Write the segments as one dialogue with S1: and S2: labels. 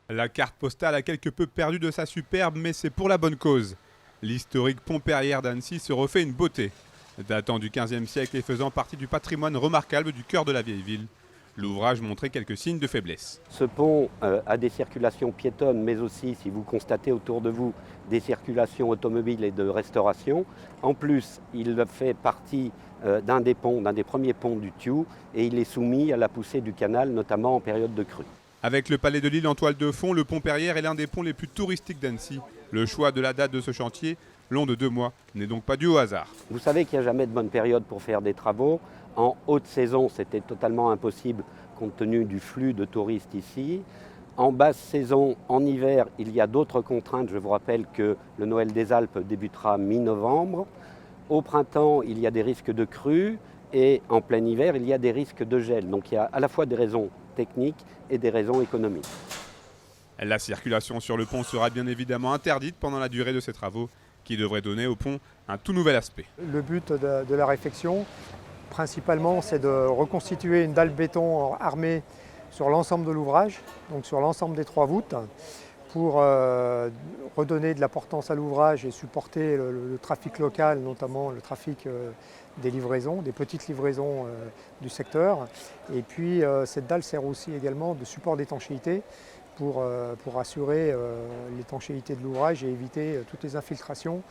S1: La carte postale a quelque peu perdu de sa superbe, mais c'est pour la bonne cause. L'historique pont Perrière d'Annecy se refait une beauté. Datant du XVe siècle et faisant partie du patrimoine remarquable du cœur de la vieille ville, l'ouvrage montrait quelques signes de faiblesse.
S2: Ce pont a des circulations piétonnes, mais aussi, si vous constatez autour de vous, des circulations automobiles et de restauration. En plus, il fait partie d'un des premiers ponts du Thiou, et il est soumis à la poussée du canal, notamment en période de crue.
S1: Avec le Palais de Lille en toile de fond, le pont Perrière est l'un des ponts les plus touristiques d'Annecy. Le choix de la date de ce chantier, long de 2 mois, n'est donc pas dû au hasard.
S2: Vous savez qu'il n'y a jamais de bonne période pour faire des travaux. En haute saison, c'était totalement impossible compte tenu du flux de touristes ici. En basse saison, en hiver, il y a d'autres contraintes. Je vous rappelle que le Noël des Alpes débutera mi-novembre. Au printemps, il y a des risques de crue et en plein hiver, il y a des risques de gel. Donc il y a à la fois des raisons techniques et des raisons économiques.
S1: La circulation sur le pont sera bien évidemment interdite pendant la durée de ces travaux, qui devraient donner au pont un tout nouvel aspect.
S3: Le but de la réflexion, principalement, c'est de reconstituer une dalle béton armée sur l'ensemble de l'ouvrage, donc sur l'ensemble des 3 voûtes, pour redonner de l'importance à l'ouvrage et supporter le trafic local, notamment le trafic des livraisons, des petites livraisons du secteur. Et puis cette dalle sert aussi également de support d'étanchéité pour assurer l'étanchéité de l'ouvrage et éviter toutes les infiltrations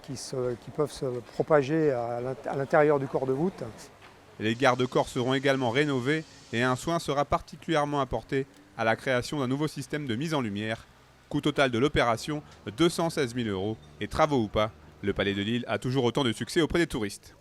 S3: qui peuvent se propager à l'intérieur du corps de voûte.
S1: Les garde-corps seront également rénovés et un soin sera particulièrement apporté à la création d'un nouveau système de mise en lumière. Coût total de l'opération, 216 000 €. Et travaux ou pas, le Palais de Lille a toujours autant de succès auprès des touristes.